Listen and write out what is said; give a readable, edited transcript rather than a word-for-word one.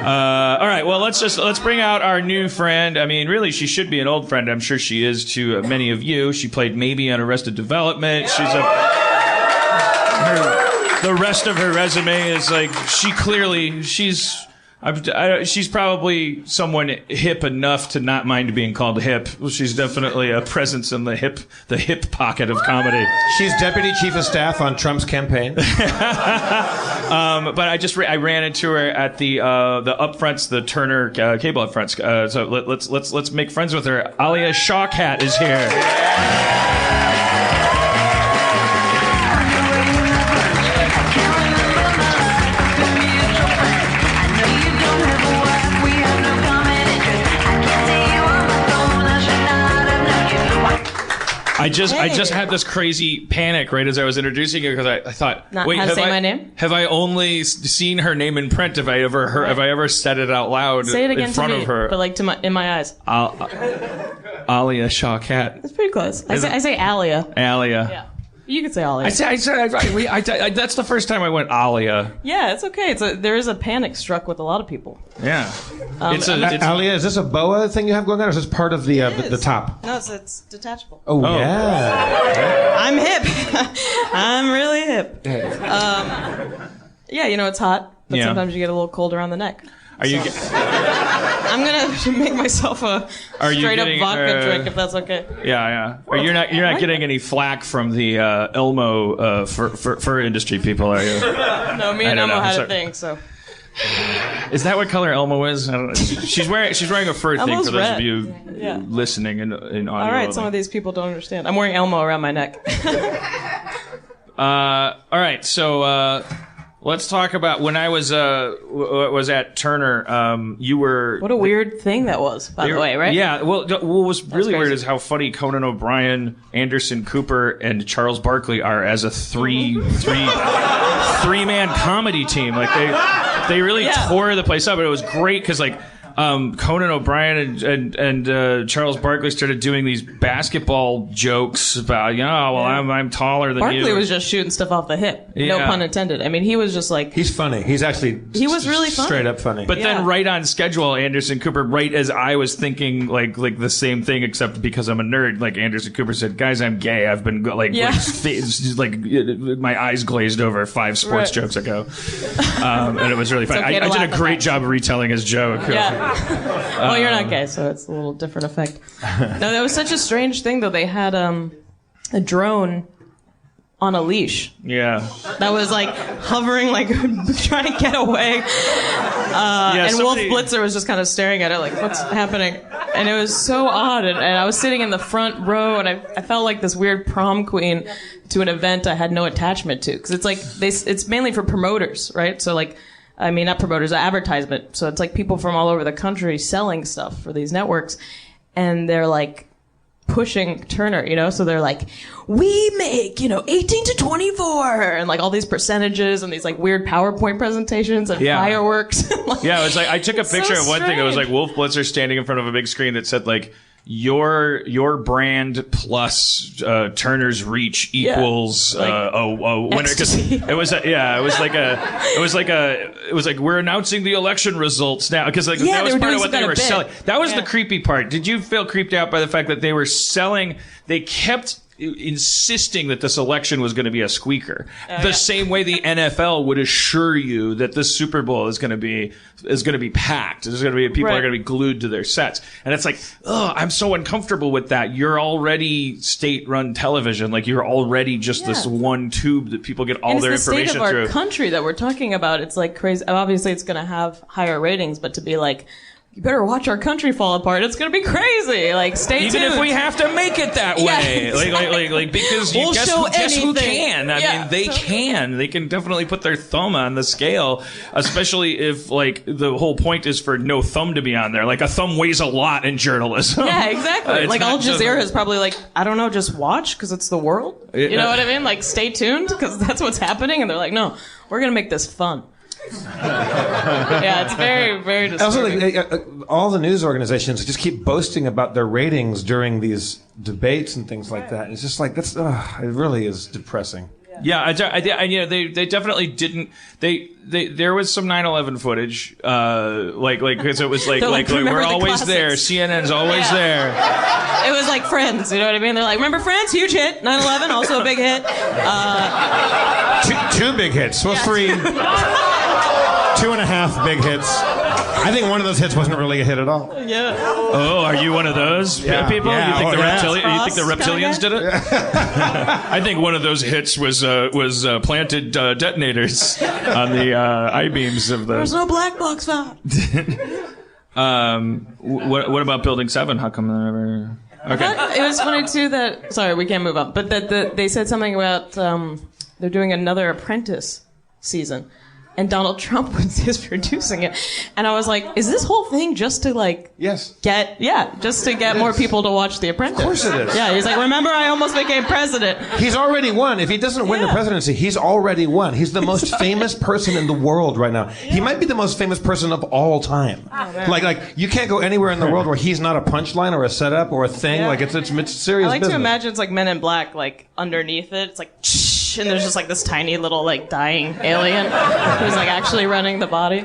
All right, well, let's bring out our new friend. I mean, really, she should be an old friend. I'm sure she is to many of you. She played Maybe on Arrested Development. The rest of her resume is like, she's probably someone hip enough to not mind being called hip. Well, she's definitely a presence in the hip pocket of comedy. She's deputy chief of staff on Trump's campaign. But I ran into her at the upfronts, the Turner cable upfronts. So let's make friends with her. Alia Shawkat is here. I just had this crazy panic right as I was introducing her because I thought, wait, my name? Have I only seen her name in print? Have I ever said it out loud Say it again in front to me, of her? but like in my eyes. Alia Shawkat. That's pretty close. I say Alia. Alia. Yeah. You could say Alia. That's the first time I went Alia. Yeah, it's okay. There is a panic struck with a lot of people. Yeah. Alia, is this a boa thing you have going on, or is this part of the top? No, it's detachable. Oh. Yeah. I'm hip. I'm really hip. Yeah, it's hot, but sometimes you get a little cold around the neck. I'm gonna make myself a straight up vodka drink if that's okay. Yeah. You're not getting any flack from the Elmo fur industry people, are you? No, me and Elmo had a thing, so. Is that what color Elmo is? I don't know. She's wearing a fur thing for those red. of you listening in audio. All right, some of these people don't understand. I'm wearing Elmo around my neck. All right, so. Let's talk about when I was at Turner. You were. What a weird thing that was, by the way, right? Yeah. Well, what was really weird is how funny Conan O'Brien, Anderson Cooper, and Charles Barkley are as a three-man comedy team. Like they really tore the place up, and it was great because Conan O'Brien and Charles Barkley started doing these basketball jokes about, I'm taller than you. Barkley was just shooting stuff off the hip. No pun intended. I mean, he was just like... He's funny. He was really funny. Straight up funny. But then right on schedule, Anderson Cooper, right as I was thinking like the same thing, except because I'm a nerd, like Anderson Cooper said, guys, I'm gay. I've been my eyes glazed over 5 sports jokes ago. And it was really funny. I did a great job of retelling his joke. Yeah. Well, you're not gay, so it's a little different effect. No, that was such a strange thing, though. They had a drone on a leash. Yeah. That was hovering, trying to get away. And Wolf Blitzer was just kind of staring at it, like, what's happening? And it was so odd. And I was sitting in the front row, and I felt like this weird prom queen to an event I had no attachment to. Because it's mainly for promoters, right? So, not promoters, advertisement. So it's people from all over the country selling stuff for these networks. And they're pushing Turner, so they're we make, 18 to 24 and all these percentages and these weird PowerPoint presentations and fireworks. It was I took a picture of one thing. It was Wolf Blitzer standing in front of a big screen that said your brand plus Turner's reach equals a winner, because it was we're announcing the election results now, because that was part of what they were selling. That was the creepy part. Did you feel creeped out by the fact that they were selling? They kept insisting that this election was going to be a squeaker, same way the NFL would assure you that the Super Bowl is going to be packed. There's going to be people are going to be glued to their sets, and it's I'm so uncomfortable with that. You're already state-run television, you're already just this one tube that people get all their information through. It's the state of our country that we're talking about. It's crazy. Obviously, it's going to have higher ratings, but to be you better watch our country fall apart. It's going to be crazy. Stay tuned. Even if we have to make it that way. Because guess who can? I mean, they can. They can definitely put their thumb on the scale, especially if, the whole point is for no thumb to be on there. A thumb weighs a lot in journalism. Yeah, exactly. Al Jazeera is probably I don't know, just watch because it's the world. You know what I mean? Stay tuned because that's what's happening. And they're no, we're going to make this fun. Yeah, it's very, very disturbing. Also, all the news organizations just keep boasting about their ratings during these debates and things like that. It's just that's it really is depressing. Yeah, they definitely didn't. There was some 9/11 footage, because it was like we're always classics. there. CNN's always there. It was like Friends, you know what I mean? They're like, remember Friends? Huge hit. 9/11, also a big hit. Two big hits. Well, 3, 2.5 big hits. I think one of those hits wasn't really a hit at all. Yeah. Oh, are you one of those people? Yeah. You think the reptilians did it? I think one of those hits was planted detonators on the I-beams of the. There's no black box found. What about Building 7? How come they're never? Okay. It was funny too that. Sorry, we can't move on. But that they said something about they're doing another Apprentice season. And Donald Trump is producing it. And I was like, is this whole thing just to get more people to watch The Apprentice? Of course it is. Yeah, he's like, remember I almost became president. He's already won. If he doesn't win the presidency, he's already won. He's the most famous person in the world right now. He might be the most famous person of all time. Oh, like you can't go anywhere in the world where he's not a punchline or a setup or a thing. Yeah. Like it's serious I like business. to imagine it's like Men in Black, like underneath it. It's like, and there's just like this tiny little like dying alien who's like actually running the body.